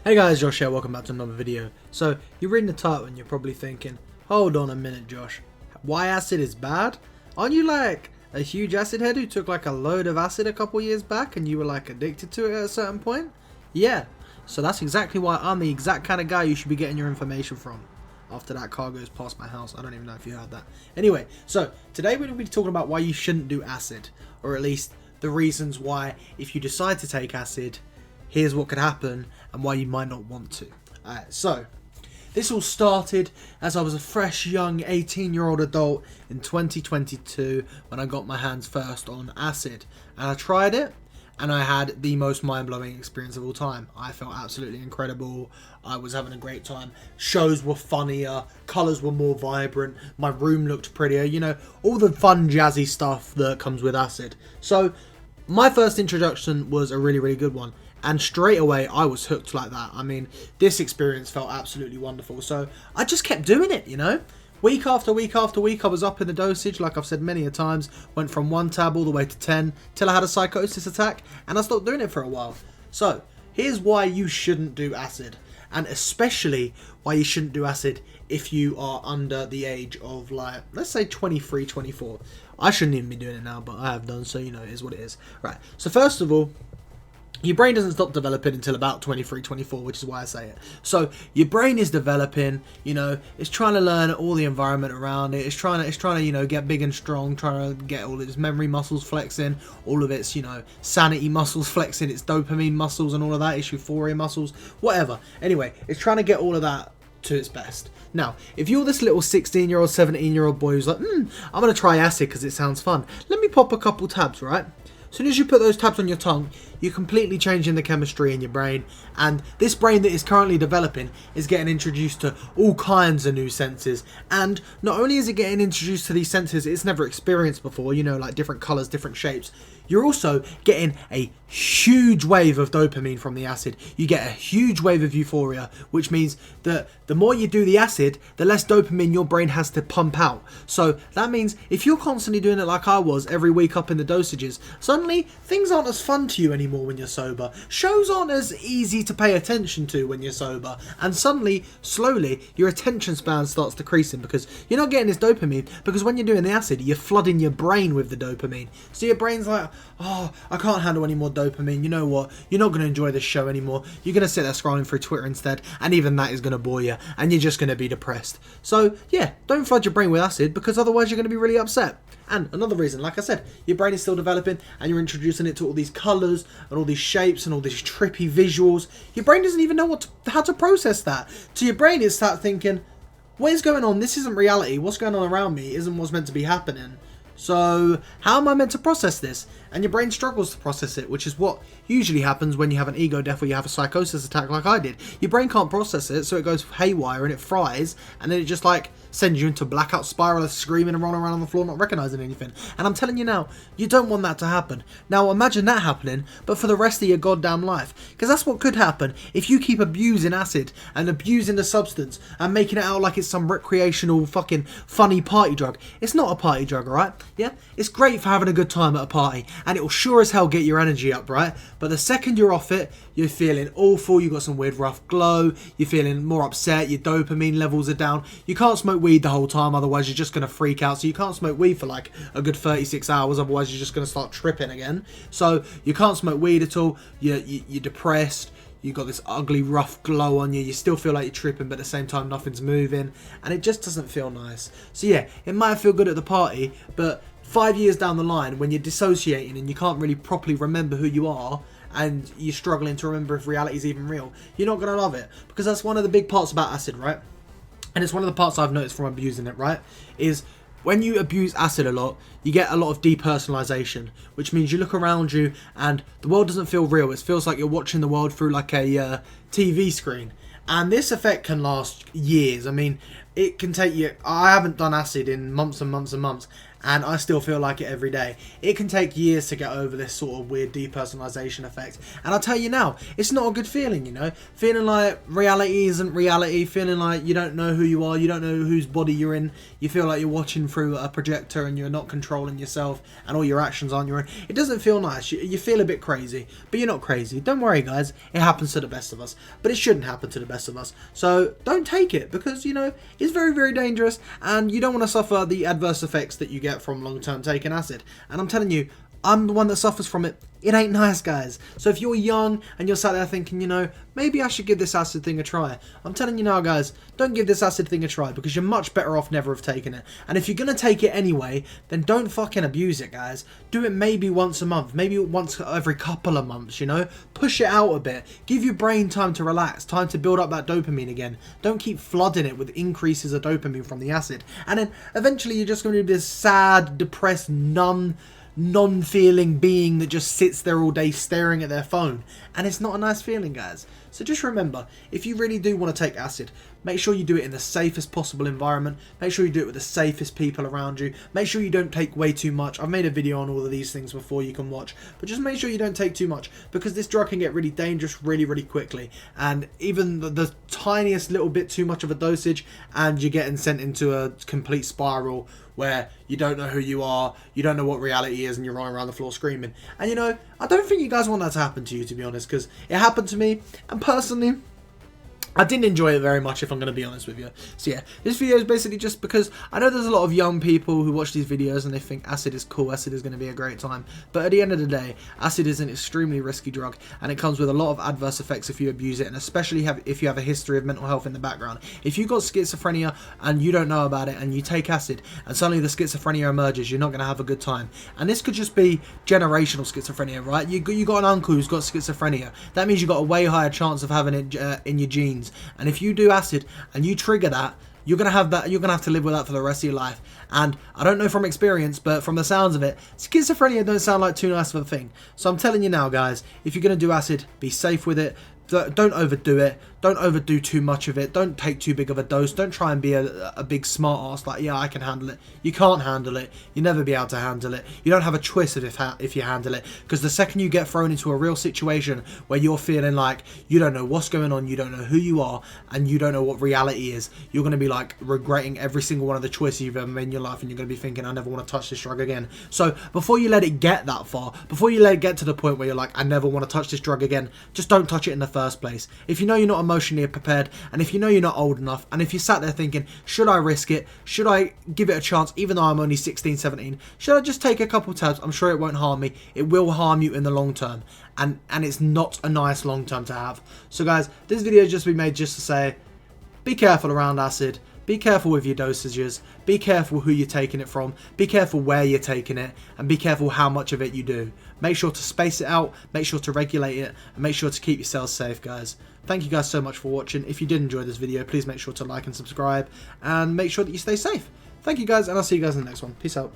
Hey guys, Josh here, welcome back to another video. So, you're reading the title and you're probably thinking, hold on a minute Josh, why acid is bad? Aren't you like a huge acid head who took like a load of acid a couple years back and you were like addicted to it at a certain point? Yeah, so that's exactly why I'm the exact kind of guy you should be getting your information from. After that car goes past my house, I don't even know if you heard that. Anyway, so today we're going to be talking about why you shouldn't do acid, or at least the reasons why if you decide to take acid, here's what could happen and why you might not want to. So, this all started as I was a fresh young 18-year-old adult in 2022 when I got my hands first on acid. And I tried it and I had the most mind-blowing experience of all time. I felt absolutely incredible. I was having a great time. Shows were funnier, colours were more vibrant, my room looked prettier, you know, all the fun jazzy stuff that comes with acid. So, my first introduction was a really good one. And straight away, I was hooked like that. I mean, this experience felt absolutely wonderful. So I just kept doing it, you know. Week after week after week, I was up in the dosage, like I've said many a times. Went from 1 tab all the way to 10, till I had a psychosis attack. And I stopped doing it for a while. So, here's why you shouldn't do acid. And especially why you shouldn't do acid if you are under the age of, like, let's say 23, 24. I shouldn't even be doing it now, but I have done, so you know, it is what it is. Right, so first of all, your brain doesn't stop developing until about 23, 24, which is why I say it. So your brain is developing, you know, it's trying to learn all the environment around it. It's trying to, you know, get big and strong, trying to get all of its memory muscles flexing, all of its, you know, sanity muscles flexing, its dopamine muscles and all of that, its euphoria muscles, whatever. Anyway, it's trying to get all of that to its best. Now, if you're this little 16-year-old, 17-year-old boy who's like, I'm going to try acid because it sounds fun. Let me pop a couple tabs, right? As soon as you put those tabs on your tongue, you're completely changing the chemistry in your brain, and this brain that is currently developing is getting introduced to all kinds of new senses. And not only is it getting introduced to these senses it's never experienced before, you know, like different colours, different shapes, you're also getting a huge wave of dopamine from the acid. You get a huge wave of euphoria, which means that the more you do the acid, the less dopamine your brain has to pump out. So that means if you're constantly doing it like I was every week up in the dosages, suddenly things aren't as fun to you anymore when you're sober. Shows aren't as easy to pay attention to when you're sober. And suddenly, slowly, your attention span starts decreasing because you're not getting this dopamine, because when you're doing the acid, you're flooding your brain with the dopamine. So your brain's like, oh, I can't handle any more dopamine. You know what? You're not going to enjoy this show anymore. You're going to sit there scrolling through Twitter instead, and even that is going to bore you, and you're just going to be depressed. So, yeah, don't flood your brain with acid, because otherwise you're going to be really upset. And another reason, like I said, your brain is still developing, and you're introducing it to all these colours, and all these shapes, and all these trippy visuals. Your brain doesn't even know how to process that. To your brain, it starts thinking, what is going on? This isn't reality. What's going on around me isn't what's meant to be happening. So, how am I meant to process this? And your brain struggles to process it, which is what usually happens when you have an ego death or you have a psychosis attack like I did. Your brain can't process it, so it goes haywire and it fries, and then it just like sends you into a blackout spiral of screaming and rolling around on the floor not recognising anything. And I'm telling you now, you don't want that to happen. Now imagine that happening, but for the rest of your goddamn life. Because that's what could happen if you keep abusing acid and abusing the substance and making it out like it's some recreational fucking funny party drug. It's not a party drug, alright? Yeah? It's great for having a good time at a party, and it'll sure as hell get your energy up, right? But the second you're off it, you're feeling awful, you've got some weird rough glow, you're feeling more upset, your dopamine levels are down. You can't smoke weed the whole time, otherwise you're just going to freak out. So you can't smoke weed for like a good 36 hours, otherwise you're just going to start tripping again. So you can't smoke weed at all, you're depressed, you've got this ugly rough glow on you, you still feel like you're tripping, but at the same time nothing's moving, and it just doesn't feel nice. So yeah, it might feel good at the party, but 5 years down the line, when you're dissociating and you can't really properly remember who you are, and you're struggling to remember if reality is even real, you're not going to love it. Because that's one of the big parts about acid, right? And it's one of the parts I've noticed from abusing it, right? Is when you abuse acid a lot, you get a lot of depersonalization, which means you look around you and the world doesn't feel real. It feels like you're watching the world through like a TV screen. And this effect can last years. I mean, it can take you... I haven't done acid in months and months and months, and I still feel like it every day. It can take years to get over this sort of weird depersonalization effect. And I'll tell you now, it's not a good feeling, you know? Feeling like reality isn't reality, feeling like you don't know who you are, you don't know whose body you're in, you feel like you're watching through a projector and you're not controlling yourself and all your actions aren't your own. It doesn't feel nice. You feel a bit crazy, but you're not crazy. Don't worry, guys. It happens to the best of us, but it shouldn't happen to the best of us. So don't take it, because, you know, it's very, very dangerous, and you don't want to suffer the adverse effects that you get from long-term taking acid. And I'm telling you, I'm the one that suffers from it. It ain't nice, guys. So if you're young and you're sat there thinking, you know, maybe I should give this acid thing a try, I'm telling you now, guys, don't give this acid thing a try, because you're much better off never have taken it. And if you're going to take it anyway, then don't fucking abuse it, guys. Do it maybe once a month, maybe once every couple of months, you know? Push it out a bit. Give your brain time to relax, time to build up that dopamine again. Don't keep flooding it with increases of dopamine from the acid. And then eventually you're just going to be this sad, depressed, non-feeling being that just sits there all day staring at their phone, and it's not a nice feeling, guys. So just remember, if you really do want to take acid, make sure you do it in the safest possible environment, make sure you do it with the safest people around you, make sure you don't take way too much. I've made a video on all of these things before you can watch, but just make sure you don't take too much, because this drug can get really dangerous really, really quickly, and even the tiniest little bit too much of a dosage and you're getting sent into a complete spiral where you don't know who you are, you don't know what reality is, and you're running around the floor screaming. And you know, I don't think you guys want that to happen to you, to be honest, because it happened to me, and personally, I didn't enjoy it very much, if I'm going to be honest with you. So yeah, this video is basically just because I know there's a lot of young people who watch these videos and they think acid is cool, acid is going to be a great time. But at the end of the day, acid is an extremely risky drug, and it comes with a lot of adverse effects if you abuse it, and especially if you have a history of mental health in the background. If you've got schizophrenia and you don't know about it and you take acid and suddenly the schizophrenia emerges, you're not going to have a good time. And this could just be generational schizophrenia, right? You got an uncle who's got schizophrenia. That means you've got a way higher chance of having it in your genes. And if you do acid and you trigger that, you're gonna have to live with that for the rest of your life. And I don't know from experience, but from the sounds of it, schizophrenia don't sound like too nice of a thing. So I'm telling you now, guys, if you're gonna do acid, be safe with it. Don't overdo it. Don't overdo too much of it. Don't take too big of a dose. Don't try and be a big smart ass like, yeah, I can handle it. You can't handle it. You'll never be able to handle it. You don't have a choice if you handle it. Because the second you get thrown into a real situation where you're feeling like you don't know what's going on, you don't know who you are, and you don't know what reality is, you're going to be like regretting every single one of the choices you've ever made in your life, and you're going to be thinking, I never want to touch this drug again. So before you let it get that far, before you let it get to the point where you're like, I never want to touch this drug again, just don't touch it in the first place. If you know you're not emotionally prepared, and if you know you're not old enough, and if you sat there thinking, should I risk it, should I give it a chance even though I'm only 16, 17, should I just take a couple tabs? I'm sure it won't harm me. It will harm you in the long term, and it's not a nice long term to have. So guys, this video has just been made just to say, be careful around acid. Be careful with your dosages, be careful who you're taking it from, be careful where you're taking it, and be careful how much of it you do. Make sure to space it out, make sure to regulate it, and make sure to keep yourselves safe, guys. Thank you guys so much for watching. If you did enjoy this video, please make sure to like and subscribe, and make sure that you stay safe. Thank you guys, and I'll see you guys in the next one. Peace out.